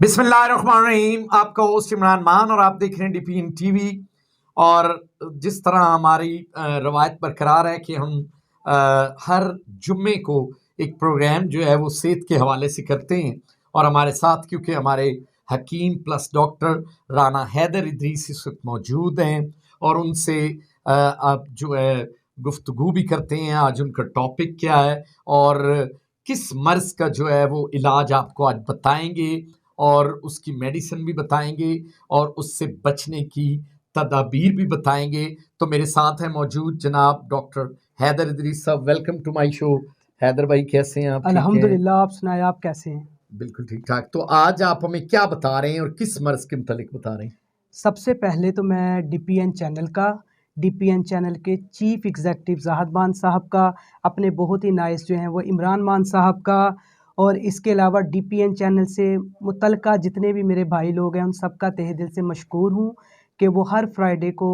बिस्मिल्लाहिर्रहमानिर्रहीम। आपका होस्ट इमरान मान और आप देख रहे हैं डीपीएन टीवी। और जिस तरह हमारी रवायत बरकरार है कि हम हर जुम्मे को एक प्रोग्राम जो है वो सेहत के हवाले से करते हैं, और हमारे साथ क्योंकि हमारे हकीम प्लस डॉक्टर राना हैदर इदरीस इस वक्त मौजूद हैं और उनसे आप जो है गुफ्तगू भी करते हैं। आज उनका टॉपिक क्या है और किस मर्ज का जो है वो इलाज आपको आज बताएंगे और उसकी मेडिसिन भी बताएंगे और उससे बचने की तदाबीर भी बताएंगे। तो मेरे साथ हैं मौजूद जनाब डॉक्टर हैदर इदरीस साहब। Welcome to my show. Haidar भाई कैसे हैं आप? ठीक हैं? अल्हम्दुलिल्लाह, आप सुनाए, आप कैसे हैं? बिल्कुल ठीक ठाक। तो आज आप हमें क्या बता रहे हैं और किस मर्ज के मुतालिक बता रहे हैं? सबसे पहले तो मैं डीपीएन चैनल के चीफ एग्जेक्टिव ज़ाहद मान साहब का, अपने बहुत ही नाइस जो हैं वो इमरान मान साहब का, और इसके अलावा डीपीएन चैनल से मुतल्लिका जितने भी मेरे भाई लोग हैं उन सब का तहे दिल से मशकूर हूँ कि वो हर फ्राइडे को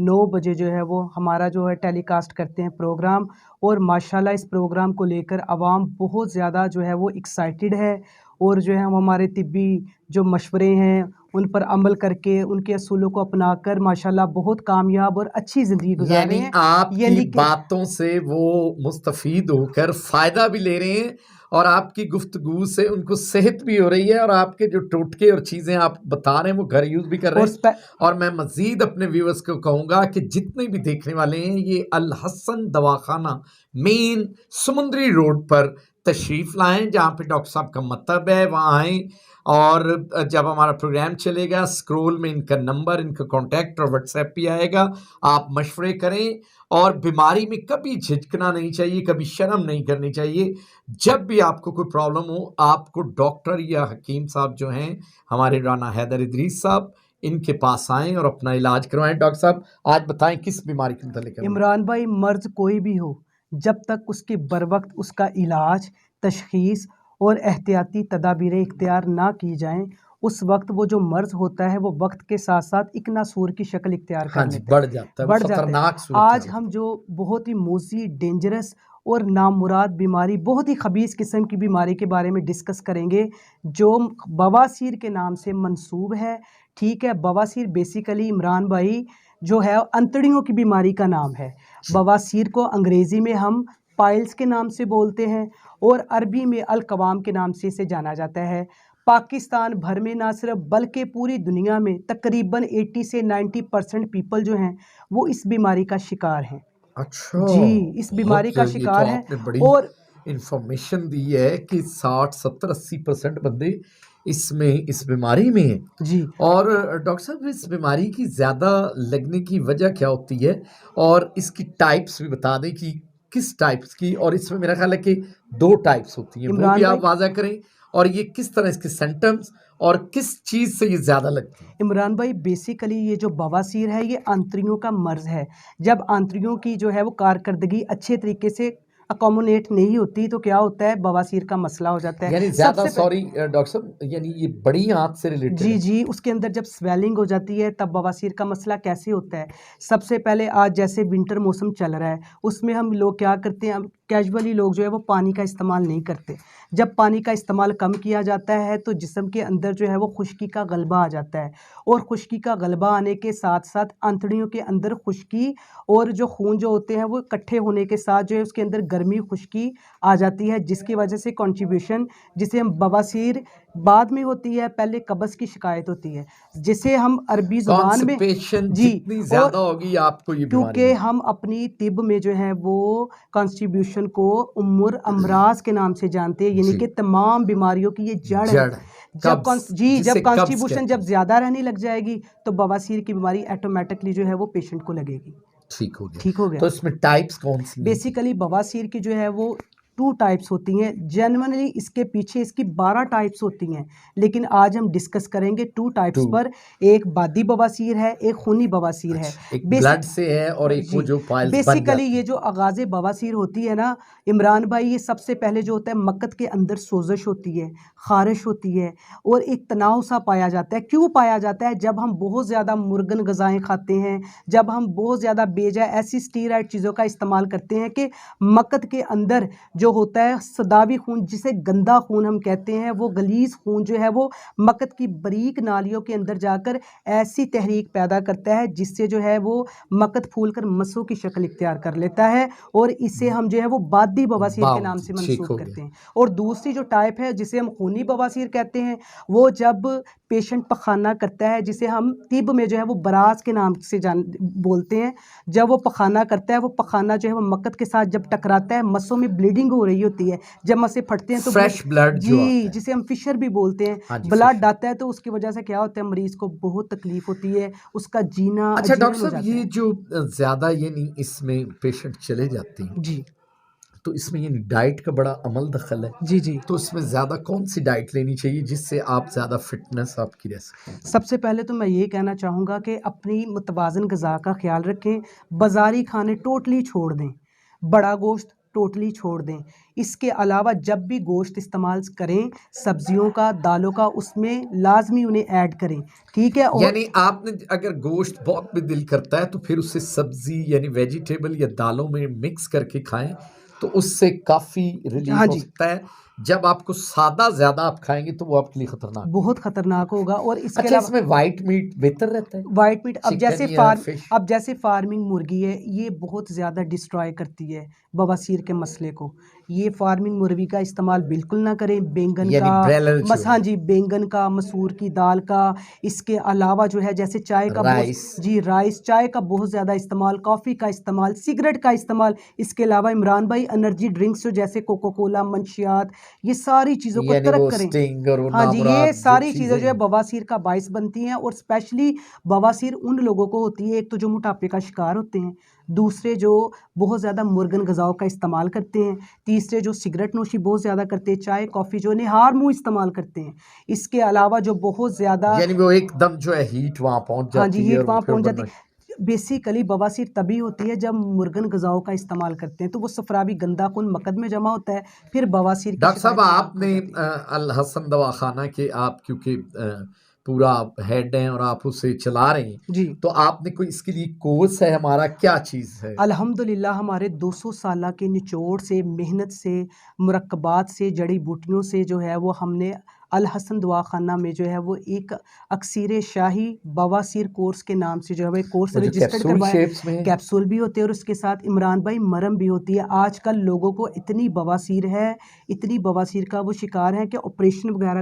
9 बजे जो है वो हमारा जो है टेलीकास्ट करते हैं प्रोग्राम। और माशाल्लाह इस प्रोग्राम को लेकर आवाम बहुत ज़्यादा जो है वो एक्साइटेड है, और जो है हम हमारे तिब्बी जो मशवरे हैं उन पर अमल करके उनके असूलों को अपनाकर माशाल्लाह बहुत कामयाब और अच्छी ज़िंदगी गुजार रहे यानी हैं। आपकी बातों से वो मुस्तफीद होकर फ़ायदा भी ले रहे हैं और आपकी गुफ्तगू से उनको सेहत भी हो रही है, और आपके जो टोटके और चीज़ें आप बता रहे हैं वो घर यूज़ भी कर रहे हैं। और मैं मज़ीद अपने व्यूअर्स को कहूँगा कि जितने भी देखने वाले हैं ये अल हसन दवाखाना मेन समुंदरी रोड पर तशरीफ़ लाएं, जहाँ पे डॉक्टर साहब का मकतब है, वहाँ आएँ। और जब हमारा प्रोग्राम चलेगा स्क्रोल में इनका नंबर, इनका कॉन्टैक्ट और व्हाट्सएप भी आएगा। आप मशवरे करें और बीमारी में कभी झिझकना नहीं चाहिए, कभी शर्म नहीं करनी चाहिए। जब भी आपको कोई प्रॉब्लम हो, आपको डॉक्टर या हकीम साहब जो हैं हमारे राना हैदर इदरीस साहब, इनके पास आएँ और अपना इलाज करवाएं। डॉक्टर साहब आज बताएं किस बीमारी के मुतालिक है? इमरान भाई, मर्ज़ कोई भी हो, जब तक उसके बरवक्त उसका इलाज, तशख़ीस और एहतियाती तदाबीरें इख्तियार ना की जाएँ, उस वक्त वो जो मर्ज़ होता है वो वक्त के साथ साथ एक नासूर की शक्ल इख्तियार कर लेता है, बढ़ जाता है, बढ़ जाता है। खतरनाक सूरत आज हम जो बहुत ही मूसी, डेंजरस और नामुराद बीमारी, बहुत ही खबीस किस्म की बीमारी के बारे में डिस्कस करेंगे, जो बवासीर के नाम से मंसूब है। ठीक है, बवासीर बेसिकली इमरान भाई जो है अंतड़ियों की बीमारी का नाम है। बवासीर को अंग्रेज़ी में हम पाइल्स के नाम से बोलते हैं और अरबी में अल-कवाम के नाम से इसे जाना जाता है। पाकिस्तान भर में ना सिर्फ बल्कि पूरी दुनिया में तकरीबन 80 से 90% पीपल जो हैं वो इस बीमारी का शिकार हैं। अच्छा जी, इस बीमारी का शिकार तो है। आपने बड़ी और इंफॉर्मेशन दी है कि 60 70 80% बंदे इसमें इस बीमारी में हैं। जी, और डॉक्टर साहब इस बीमारी की ज़्यादा लगने की वजह क्या होती है और इसकी टाइप्स भी बता दें कि किस टाइप्स की, और इसमें मेरा ख्याल है कि 2 टाइप्स होती हैं, वो भी इमरान आप भाई वाज़ा करें। और ये किस तरह इसके सिम्पटम्स और किस चीज़ से ये ज़्यादा लगती है? इमरान भाई, बेसिकली ये जो बवासीर है ये आंतड़ियों का मर्ज़ है। जब आंतड़ियों की जो है वो कारकर्दगी अच्छे तरीके से अकोमोडेट नहीं होती तो क्या होता है, बवासीर का मसला हो जाता है। यानी ज़्यादा सॉरी डॉक्टर साहब, यानी ये बड़ी आंत से रिलेटेड जी, है? जी, उसके अंदर जब स्वेलिंग हो जाती है तब बवासीर का मसला कैसे होता है। सबसे पहले आज जैसे विंटर मौसम चल रहा है, उसमें हम लोग क्या करते हैं, कैजुअली लोग जो है वो पानी का इस्तेमाल नहीं करते। जब पानी का इस्तेमाल कम किया जाता है तो जिस्म के अंदर जो है वो खुश्की का गलबा आ जाता है, और खुश्की का गलबा आने के साथ-साथ आंतड़ियों के अंदर खुश्की और जो खून जो होते हैं वो इकट्ठे होने के साथ जो है उसके अंदर गर्मी, खुश्की आ जाती है, जिसकी वजह से कॉन्स्टिपेशन, जिसे हम बवासीर बाद में होती है, पहले कब्ज़ की शिकायत होती है, जिसे हम अरबी ज़ुबान में कॉन्स्टिपेशन जी। जितनी ज़्यादा और होगी आपको ये बीमारी क्योंकि होगी। हम अपनी तिब में जो है वो कॉन्स्टिट्यूशन को उम्मुर अमराज के नाम से जानते हैं, यानी जी, कि तमाम बीमारियों की ये जड़ है। जड़, कब्ज़, जिसे जब कब्ज़ कॉन्स्टिट्यूशन कहते जब हैं। ज़्यादा रहने लग जाएगी तो बवासीर की बीमारी ऑटोमेटिकली जो है वो पेशेंट को लगेगी। ठीक हो गया। ठीक हो गया। तो इसमें टाइप्स कौन-सी हैं? बेसिकली बवासीर की जो है वो 2 टाइप्स होती हैं। जेनुइनली इसके पीछे इसकी 12 टाइप्स होती हैं, लेकिन आज हम डिस्कस करेंगे 2 टाइप्स 2 पर। एक बादी बवासीर है, एक खूनी बवासीर है। अच्छा, एक बेसिक ब्लड से है और एक वो जी, जो पाइल्स बन बेसिकली जाती ये है। जो आगाज़े बवासीर होती है ना इमरान भाई, ये सबसे पहले जो होता है मक्कत के अंदर सोज़श होती है, ख़ारिश होती है और एक तनाव सा पाया जाता है। क्यों पाया जाता है? जब हम बहुत ज़्यादा मुर्गन ग़िज़ाएँ खाते हैं, जब हम बहुत ज़्यादा बेजा ऐसी स्टीरॉइड चीज़ों का इस्तेमाल करते हैं कि मक्कत के अंदर जो होता है सदावी खून, जिसे गंदा खून हम कहते हैं, वो गलीज़ खून जो है वो मकद की बारीक नालियों के अंदर जाकर ऐसी तहरीक पैदा करता है जिससे जो है वो मकद फूलकर मसों की शक्ल इख्तियार कर लेता है, और इसे हम जो है वो बादी बवासीर के नाम से ठीक मंसूब हो करते गया। हैं। और दूसरी जो टाइप है जिसे हम खूनी बवासीर कहते हैं, वो जब पेशेंट पखाना करता है, जिसे हम तिब में जो है वो बराज के नाम से बोलते हैं। जब वो पखाना करता है, वो पखाना जो है वो मकद के साथ जब टकराता है, मसों में ब्लीडिंग हो रही होती है, जब मसें फटते हैं तो फ्रेश ब्लड जो आता जी, है। जिसे हम फिशर भी बोलते हैं, हाँ जी, ब्लड फिशर। आता है, तो उसकी वजह से क्या होता है, मरीज को बहुत तकलीफ होती है, उसका जीना अच्छा डॉक्टर अजीवन हो साहब, जाता ये है। जो ज़्यादा यानी इसमें पेशेंट चले जाते हैं, जी तो इसमें यानी डाइट का बड़ा अमल दखल है। जी जी। तो इसमें ज़्यादा कौन-सी डाइट लेनी चाहिए जिससे आप ज़्यादा फ़िटनेस आपकी रह सके? सबसे पहले तो मैं ये कहना चाहूँगा कि अपनी मुतवाज़न ग़िज़ा का ख़्याल रखें, बाज़ारी खाने टोटली छोड़ दें, बड़ा गोश्त टोटली छोड़ दें। इसके अलावा जब भी गोश्त इस्तेमाल करें, सब्ज़ियों का, दालों का, उसमें लाज़मी उन्हें ऐड करें, ठीक है? और यानी आपने अगर गोश्त बहुत भी दिल करता है तो फिर उससे सब्ज़ी यानी वेजिटेबल या दालों में मिक्स करके खाएँ, तो उससे काफ़ी हाँ रिलीफ़ हो जी। सकता है। जब आपको सादा ज़्यादा आप खाएँगे तो वो आपके लिए खतरनाक हो बहुत सकता ख़तरनाक होगा, और है। इसके अच्छा, अलावा इसमें व्हाइट मीट बेहतर रहता है? वाइट मीट, चिकन या फिश? अब जैसे फार्मिंग मुर्गी है, ये बहुत ज़्यादा डिस्ट्रॉय करती है बवासीर के मसले को। ये फार्मिंग मुर्गी का इस्तेमाल बिल्कुल ना करें। बैंगन यानी का ब्रेलर जो हाँ है, जी, बैंगन का, मसूर की दाल का, इसके अलावा जो है जैसे चाय का बहुत राइस। जी, राइस, चाय का बहुत ज़्यादा इस्तेमाल, कॉफ़ी का इस्तेमाल, सिगरेट का इस्तेमाल। इसके अलावा इमरान भाई एनर्जी ड्रिंक्स जो जैसे कोको कोला, मंशियात, ये सारी चीज़ों को यानी तर्क वो करें। स्टिंग और वो हाँ जी, ये नामुराद जो सारी चीज़ें चीज़ें जो है हैं। बवासीर का बाइस बनती हैं, और स्पेशली बवासीर उन लोगों को होती है, एक तो जो मोटापे का शिकार होते हैं, दूसरे जो बहुत ज़्यादा मुर्गन ग़िज़ाओं का इस्तेमाल करते हैं, तीसरे जो सिगरेट नोशी बहुत ज़्यादा करते हैं, चाय, कॉफ़ी जो निहार मुँह इस्तेमाल करते हैं। इसके अलावा जो बहुत ज़्यादा यानी वो एकदम जो है हीट वहाँ पहुँच हाँ जी, जाती है हीट और वो वहाँ फिर पहुँच जाती बनना। है। बेसिकली बवासीर तभी होती है जब मुर्गन ग़िज़ाओं का इस्तेमाल करते हैं, तो वो सफ़रावी गंदा खून मकद में जमा होता है, फिर बवासीर की डॉक्टर साहब, शिकायत आरंभ हो आपने जाती है। अल हसन दवाखाना के आप क्योंकि पूरा हेड हैं और आप उसे चला रहे हैं, जी। तो आपने कोई इसके लिए कोर्स है हमारा, क्या चीज़ है? अल्हम्दुलिल्लाह हमारे 200 साला के निचोड़ से, मेहनत से, मुरक्कबात से, जड़ी-बूटियों से जो है वो हमने अल हसन दवाख़ाना में जो है वो एक अक्सीर शाही बवासीर कोर्स के नाम से जो है वो एक कोर्स वो जो रजिस्टर्ड कैप्सूल करवाया। शेप्स में है? कैप्सूल भी होते हैं, और उसके साथ इमरान भाई मरहम भी होती है। आजकल लोगों को इतनी बवासीर है, इतनी बवासीर का वो शिकार है कि ऑपरेशन वगैरह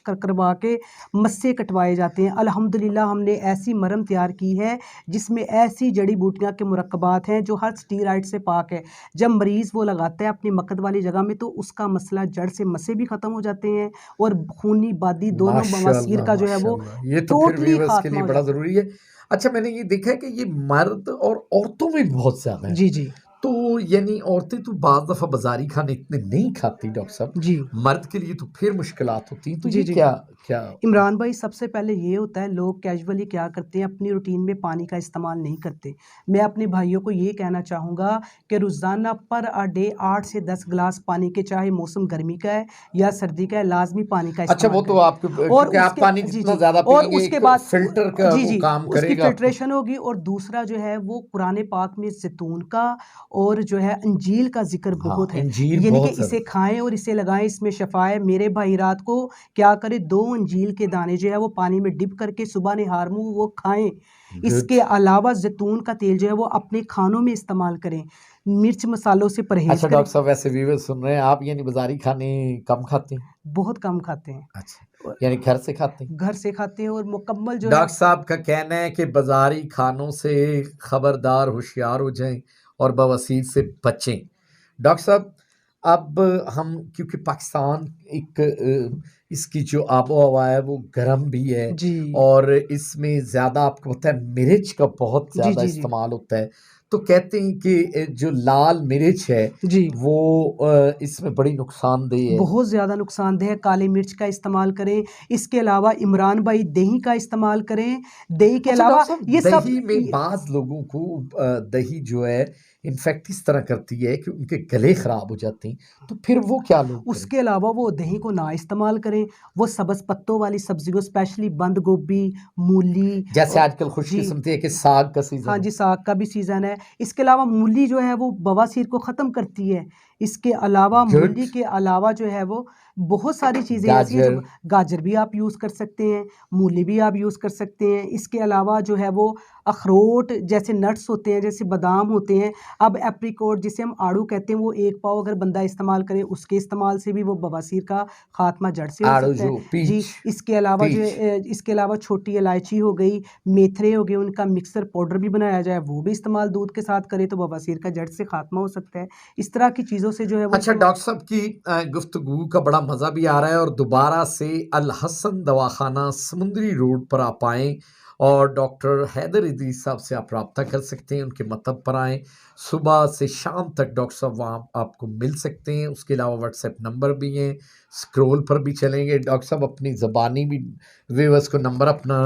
करवा के मस्से कटवाए जाते हैं। अल्हम्दुलिल्लाह हमने ऐसी मरहम तैयार की है जिसमें ऐसी जड़ी बूटियाँ के मुरक्कबात हैं जो हर स्टीरॉइड से पाक है। जब मरीज़ वो लगाता है अपनी मकद वाली जगह में, तो उसका मसला जड़ से मस्से भी ख़त्म हो जाते हैं, और खूनी बादी दोनों बवासीर माशाअल्लाह, का जो है वो माशाअल्लाह। ये तो फिर टोटली व्यूअर्स के ख़ात्मा लिए हो बड़ा जाता है। ज़रूरी है। अच्छा, मैंने ये देखा है कि ये मर्द और औरतों में भी बहुत ज़्यादा है। जी, जी। तो यानी औरतें तो बाज़ दफ़ा बाज़ारी खाने इतने नहीं खाती डॉक्टर साहब, जी। मर्द के लिए तो फिर मुश्किलात होती हैं, तो जी, ये जी। क्या क्या? इमरान भाई, सबसे पहले ये होता है, लोग कैजुअली क्या करते हैं, अपनी रूटीन में पानी का इस्तेमाल नहीं करते। मैं अपने भाइयों को ये कहना चाहूँगा कि रोज़ाना पर डे 8 से 10 गिलास पानी के, चाहे मौसम गर्मी का है या सर्दी का है, लाज़मी पानी का अच्छा, इस्तेमाल वो तो करें। आपके और क्योंकि आप उसके पानी जी, जितना जी। ज़्यादा और पिएँगे उसके एक बाद फ़िल्टर का जी, वो जी, काम उसकी करेगा आपको। फ़िल्ट्रेशन होगी, और दूसरा जो है वो कुरान पाक में ज़ैतून का और जो है अंजीर का ज़िक्र हाँ, बहुत है। अंजीर यानी कि बहुत इसे ज़्यादा। खाएँ और इसे लगाएँ, इसमें शफ़ा है। मेरे भाई रात को क्या करें, 2 अंजीर के दाने जो है वो पानी में डिप करके सुबह निहार मुँह वो खाएँ। गुड। इसके अलावा ज़ैतून का तेल जो है वो अपने खानों में इस्तेमाल करें। मिर्च मसालों से परहेज़ अच्छा करें। डॉक्टर साहब, वैसे व्यूअर्स सुन रहे हैं, आप यानी बाज़ारी खाने कम खाते हैं? बहुत कम खाते हैं। अच्छा, और यानी घर से खाते हैं? घर से खाते हैं, और मुकम्मल जो है डॉक्टर साहब का कहना है कि बाज़ारी खानों से खबरदार, होशियार हो जाएँ और बवासीर से बचें। डॉक्टर साहब, अब हम क्योंकि पाकिस्तान एक इसकी जो आबो-हवा है वो गर्म भी है जी। और इसमें ज़्यादा आपको पता है मिर्च का बहुत जी, ज़्यादा जी, जी। इस्तेमाल होता है। तो कहते हैं कि जो लाल मिर्च है जी। वो इसमें बड़ी नुकसानदेह है। बहुत ज़्यादा नुकसानदेह है, काली मिर्च का इस्तेमाल करें। इसके अलावा इमरान भाई दही का इस्तेमाल करें। दही के अच्छा डॉक्टर अलावा साहब, ये सब दही में बाज़ लोगों को दही जो है इन्फेक्ट इस तरह करती है कि उनके गले ख़राब हो जाते हैं, तो फिर वो क्या लोग करें? उसके अलावा वो दही को ना इस्तेमाल करें। वो सब्ज़ पत्तों वाली सब्ज़ियों, स्पेशली बंद गोभी, मूली जैसे और आजकल जी। खुशकिस्मती है कि साग का हाँ सीज़न है। जी, साग का भी सीज़न है। इसके अलावा मूली जो है वो बवासीर को ख़त्म करती है। इसके अलावा गुड। मूली के अलावा जो है वो बहुत सारी चीज़ें ऐसी हैं जो गाजर। गाजर भी आप यूज़ कर सकते हैं, मूली भी आप यूज़ कर सकते हैं। इसके अलावा जो है वो अखरोट जैसे नट्स होते हैं, जैसे बादाम होते हैं। अब एप्रिकॉट जिसे हम आड़ू कहते हैं, वो 1 पाव अगर बंदा इस्तेमाल करे, उसके इस्तेमाल से भी वो बवासीर का खात्मा जड़ से हो सकता है। आड़ू, जी, पीच, इसके अलावा जो पीच। है इसके अलावा छोटी इलायची हो गई, मेथरे हो गए, उनका मिक्सर पाउडर भी बनाया जाए, वो भी इस्तेमाल दूध के साथ करें तो बवासीर का जड़ से खात्मा हो सकता है। इस तरह की चीज़ों से जो है वो अच्छा डॉक्टर साहब की गुफ्तगू का बड़ा मज़ा भी आ रहा है, और दोबारा से अल हसन दवाखाना समुंदरी रोड पर आप आएँ और डॉक्टर हैदर इदरीस साहब से आप रब्ता कर सकते हैं, उनके मकतब पर आएँ। सुबह से शाम तक डॉक्टर साहब वहाँ आपको मिल सकते हैं। उसके अलावा व्हाट्सएप नंबर भी हैं, स्क्रॉल पर भी चलेंगे। डॉक्टर साहब अपनी ज़बानी भी व्यूअर्स को नंबर अपना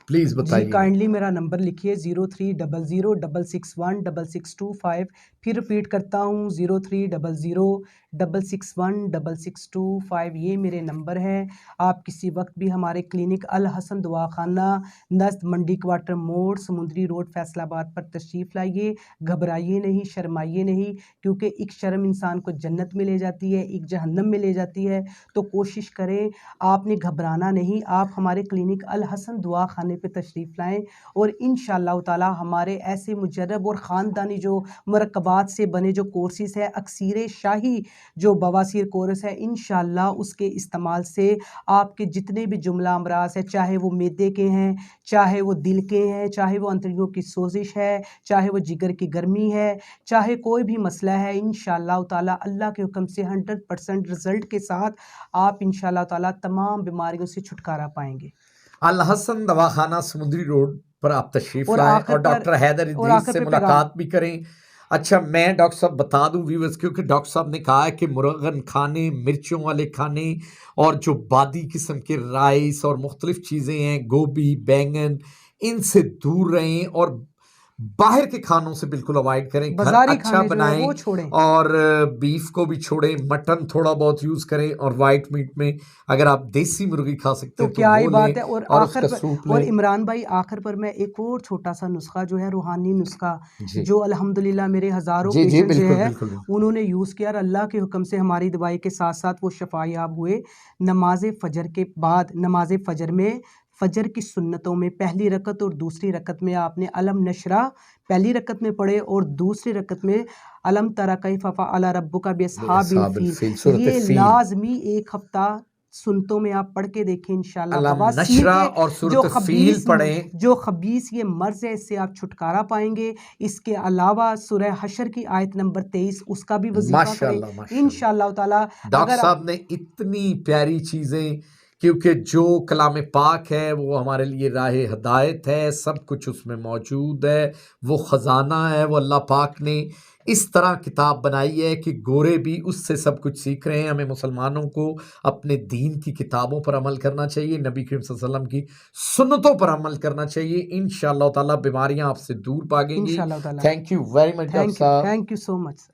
प्लीज़ जी, बताइएगा। काइंडली मेरा नंबर लिखिए 0300 661 6625। फिर रिपीट करता हूँ 0300 661 6625। ये मेरे नंबर हैं। आप किसी वक्त भी हमारे क्लिनिक अल हसन दवाखाना नज़द मंडी क्वार्टर मोड़ समुंदरी रोड फैसलाबाद पर तशरीफ़ लाइए। घबराइए नहीं, शर्माइए नहीं, क्योंकि एक शर्म इंसान को जन्नत में ले जाती है, एक जहन्नम में ले जाती है। तो कोशिश करें, आपने घबराना नहीं। आप हमारे क्लिनिक अल हसन दुआ खाने पे तशरीफ़ लाएँ और इंशाअल्लाह ताला हमारे ऐसे मुजर्रब और ख़ानदानी जो मुरक्कबात से बने जो कोर्सेज़ है, अक्सीर शाही जो बवासीर कोर्स है, इंशाअल्लाह उसके इस्तेमाल से आपके जितने भी जुमला अमराज़ है, चाहे वो मैदे के हैं, चाहे वो दिल के हैं, चाहे वो अंतड़ियों की सोजिश है, चाहे वो जिगर की गर्मी है, चाहे कोई भी मसला है, इंशाअल्लाह ताला अल्लाह के हुक्म से 100% रिज़ल्ट के साथ आप इंशाअल्लाह ताला तमाम बीमारियों से छुटकारा पाएँगे। अल हसन दवाखाना समुद्री रोड पर आप तशरीफ और लाएं आखिर और पर डॉक्टर हैदर और इदरीस आखिर से पे पैगाम मुलाकात भी करें। अच्छा मैं डॉक्टर साहब बता दूं व्यूअर्स, क्योंकि डॉक्टर साहब ने कहा है कि मुरगन खाने, मिर्चों वाले खाने और जो बादी किस्म के राइस और मुख्तलिफ चीज़ें हैं, गोभी, बैंगन, इनसे दूर रहें और बाहर के खानों से बिल्कुल अवॉइड करें। घर बाज़ारी अच्छा खाने जो है बनाएं वो छोड़ें। और बीफ को भी छोड़ें, मटन थोड़ा बहुत यूज़ करें, और वाइट मीट में अगर आप देसी मुर्गी खा सकते तो हैं तो क्या ही वो बात लें है। और और आखिर उसका पर सूप और लें। इमरान भाई आखिर पर मैं एक और छोटा-सा नुस्ख़ा जो है रूहानी नुस्ख़ा जी। जो अल्हम्दुलिल्लाह मेरे हज़ारों जी, जी, पेशेंट जो बिल्कुल, है बिल्कुल। उन्होंने यूज़ किया और अल्लाह के हुक्म से हमारी दवाई के साथ-साथ वो शफ़ायाब हुए। नमाज़ फ़जर के बाद नमाज़ फ़जर में फ़जर की सुन्नतों में पहली रकत और दूसरी रकत में आपने अलम नशरा पहली रकत में पढ़े और दूसरी रकत में अलम तरा कैफ़ फ़अल रब्बुका बिअस्हाबिल बेअस्हाबिल फ़ील। फ़ील, सूरत ये फ़ील। लाज़मी 1 हफ़्ता सुन्नतों में आप पढ़ के देखें इंशाअल्लाह अलम बवासीर नशरा के और सूरत फ़ील पढ़ें। जो ख़बीस ये मर्ज़ है इससे आप छुटकारा पाएँगे। इसके अलावा सूरह हशर की आयत नंबर 23 उसका भी वज़ीफ़ा करें माशाअल्लाह, माशाअल्लाह। इंशाअल्लाह ताला। डॉक्टर अगर आप साहब ने इतनी प्यारी चीज़ें, क्योंकि जो कलाम पाक है वो हमारे लिए राह हदायत है, सब कुछ उसमें मौजूद है, वो ख़जाना है, वो अल्लाह पाक ने इस तरह किताब बनाई है कि गोरे भी उससे सब कुछ सीख रहे हैं। हमें मुसलमानों को अपने दीन की किताबों पर अमल करना चाहिए, नबी करीम सल्लल्लाहु अलैहि वसल्लम की सुन्नतों पर अमल करना चाहिए। इंशाअल्लाह ताला बीमारियां आपसे दूर भागेंगी। इंशाअल्लाह ताला। Thank you very much doctor साहब। Thank you so much.